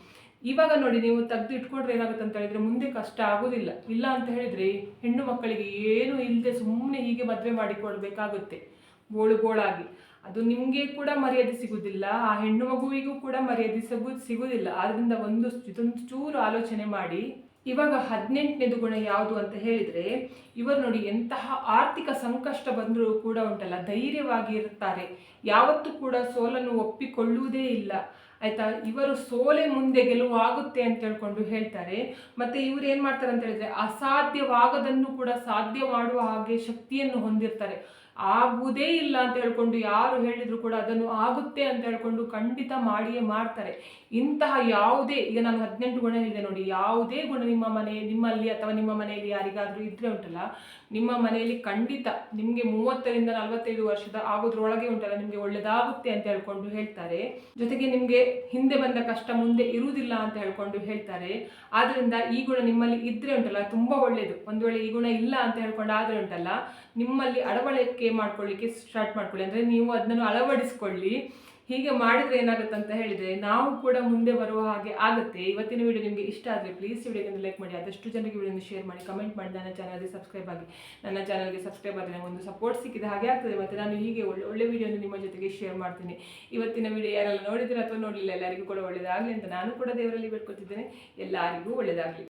ಇವಾಗ ನೋಡಿ, ನೀವು ತೆಗೆದು ಇಟ್ಕೊಂಡ್ರೆ ಏನಾಗುತ್ತೆ ಅಂತ ಹೇಳಿದ್ರೆ ಮುಂದೆ ಕಷ್ಟ ಆಗೋದಿಲ್ಲ. ಇಲ್ಲ ಅಂತ ಹೇಳಿದ್ರೆ ಹೆಣ್ಣು ಮಕ್ಕಳಿಗೆ ಏನು ಇಲ್ಲದೆ ಸುಮ್ಮನೆ ಹೀಗೆ ಮದುವೆ ಮಾಡಿಕೊಡ್ಬೇಕಾಗುತ್ತೆ ಬೋಳಾಗಿ. ಅದು ನಿಮಗೆ ಕೂಡ ಮರ್ಯಾದೆ ಸಿಗುವುದಿಲ್ಲ, ಆ ಹೆಣ್ಣು ಮಗುವಿಗೂ ಕೂಡ ಮರ್ಯಾದೆ ಸಿಗುವುದಿಲ್ಲ. ಆದ್ರಿಂದ ಇದೊಂದು ಚೂರು ಆಲೋಚನೆ ಮಾಡಿ. ಇವಾಗ 18ನೇದು ಗುಣ ಯಾವುದು ಅಂತ ಹೇಳಿದ್ರೆ, ಇವರು ನೋಡಿ ಎಂತಹ ಆರ್ಥಿಕ ಸಂಕಷ್ಟ ಬಂದರೂ ಕೂಡ ಉಂಟಲ್ಲ, ಧೈರ್ಯವಾಗಿ ಇರ್ತಾರೆ. ಯಾವತ್ತೂ ಕೂಡ ಸೋಲನ್ನು ಒಪ್ಪಿಕೊಳ್ಳುವುದೇ ಇಲ್ಲ ಆಯ್ತಾ. ಇವರು ಸೋಲೆ ಮುಂದೆ ಗೆಲುವು ಆಗುತ್ತೆ ಅಂತ ಹೇಳ್ಕೊಂಡು ಹೇಳ್ತಾರೆ. ಮತ್ತೆ ಇವರು ಏನ್ ಮಾಡ್ತಾರೆ ಅಂತ ಹೇಳಿದ್ರೆ, ಅಸಾಧ್ಯವಾಗದನ್ನು ಕೂಡ ಸಾಧ್ಯ ಮಾಡುವ ಹಾಗೆ ಶಕ್ತಿಯನ್ನು ಹೊಂದಿರ್ತಾರೆ. ಆಗುವುದೇ ಇಲ್ಲ ಅಂತ ಹೇಳ್ಕೊಂಡು ಯಾರು ಹೇಳಿದ್ರು ಕೂಡ ಅದನ್ನು ಆಗುತ್ತೆ ಅಂತ ಹೇಳ್ಕೊಂಡು ಖಂಡಿತ ಮಾಡಿಯೇ ಮಾಡ್ತಾರೆ. ಇಂತಹ ಯಾವುದೇ, ಈಗ ನಾನು 18 ಗುಣ ಹೇಳಿದೆ ನೋಡಿ, ಯಾವುದೇ ಗುಣ ನಿಮ್ಮಲ್ಲಿ ಅಥವಾ ನಿಮ್ಮ ಮನೆಯಲ್ಲಿ ಯಾರಿಗಾದ್ರೂ ಇದ್ರೆ ಉಂಟಲ್ಲ, ನಿಮ್ಮ ಮನೆಯಲ್ಲಿ ಖಂಡಿತ ನಿಮಗೆ 30ರಿಂದ 45 ವರ್ಷದ ಆಗೋದ್ರೊಳಗೆ ಉಂಟಲ್ಲ, ನಿಮಗೆ ಒಳ್ಳೇದಾಗುತ್ತೆ ಅಂತ ಹೇಳ್ಕೊಂಡು ಹೇಳ್ತಾರೆ. ಜೊತೆಗೆ ನಿಮಗೆ ಹಿಂದೆ ಬಂದ ಕಷ್ಟ ಮುಂದೆ ಇರುವುದಿಲ್ಲ ಅಂತ ಹೇಳ್ಕೊಂಡು ಹೇಳ್ತಾರೆ. ಆದ್ರಿಂದ ಈ ಗುಣ ನಿಮ್ಮಲ್ಲಿ ಇದ್ರೆ ಉಂಟಲ್ಲ ತುಂಬಾ ಒಳ್ಳೇದು. ಒಂದು ವೇಳೆ ಈ ಗುಣ ಇಲ್ಲ ಅಂತ ಹೇಳ್ಕೊಂಡು ಆದ್ರೆ ಉಂಟಲ್ಲ, ನಿಮ್ಮಲ್ಲಿ ಅಳವಡಿಕೆ ಮಾಡ್ಕೊಳ್ಳಿಕ್ಕೆ ಸ್ಟಾರ್ಟ್ ಮಾಡ್ಕೊಳ್ಳಿ, ಅಂದ್ರೆ ನೀವು ಅದನ್ನು ಅಳವಡಿಸ್ಕೊಳ್ಳಿ. ಹೀಗೆ ಮಾಡಿದ್ರೆ ಏನಾಗುತ್ತೆ ಅಂತ ಹೇಳಿದ್ರೆ ನಾವು ಕೂಡ ಮುಂದೆ ಬರುವ ಹಾಗೆ ಆಗುತ್ತೆ. ಇವತ್ತಿನ ವಿಡಿಯೋ ನಿಮಗೆ ಇಷ್ಟ ಆದರೆ ಪ್ಲೀಸ್ ವಿಡಿಯೋಗೆ ಲೈಕ್ ಮಾಡಿ, ಆದಷ್ಟು ಜನರಿಗೆ ವಿಡಿಯೋನ ಶೇರ್ ಮಾಡಿ, ಕಮೆಂಟ್ ಮಾಡಿ, ನನ್ನ ಚಾನಲ್ಗೆ ಸಬ್ಸ್ಕ್ರೈಬ್ ಆಗಿ. ನನ್ನ ಚಾನಲ್ಗೆ ಸಬ್ಸ್ಕ್ರೈಬ್ ಆದರೆ ನನಗೊಂದು ಸಪೋರ್ಟ್ ಸಿಕ್ಕಿದ ಹಾಗೆ ಆಗ್ತದೆ. ಮತ್ತು ನಾನು ಹೀಗೆ ಒಳ್ಳೆ ವಿಡಿಯೋನ ನಿಮ್ಮ ಜೊತೆಗೆ ಶೇರ್ ಮಾಡ್ತೀನಿ. ಇವತ್ತಿನ ವಿಡಿಯೋ ಯಾರೆಲ್ಲ ನೋಡಿದ್ರೆ ಅಥವಾ ನೋಡಲಿಲ್ಲ ಎಲ್ಲರಿಗೂ ಕೂಡ ಒಳ್ಳೆಯದಾಗಲಿ ಅಂತ ನಾನು ಕೂಡ ದೇವರಲ್ಲಿ ಬೇಡ್ಕೊತಿದ್ದೇನೆ. ಎಲ್ಲರಿಗೂ ಒಳ್ಳೆಯದಾಗಲಿ.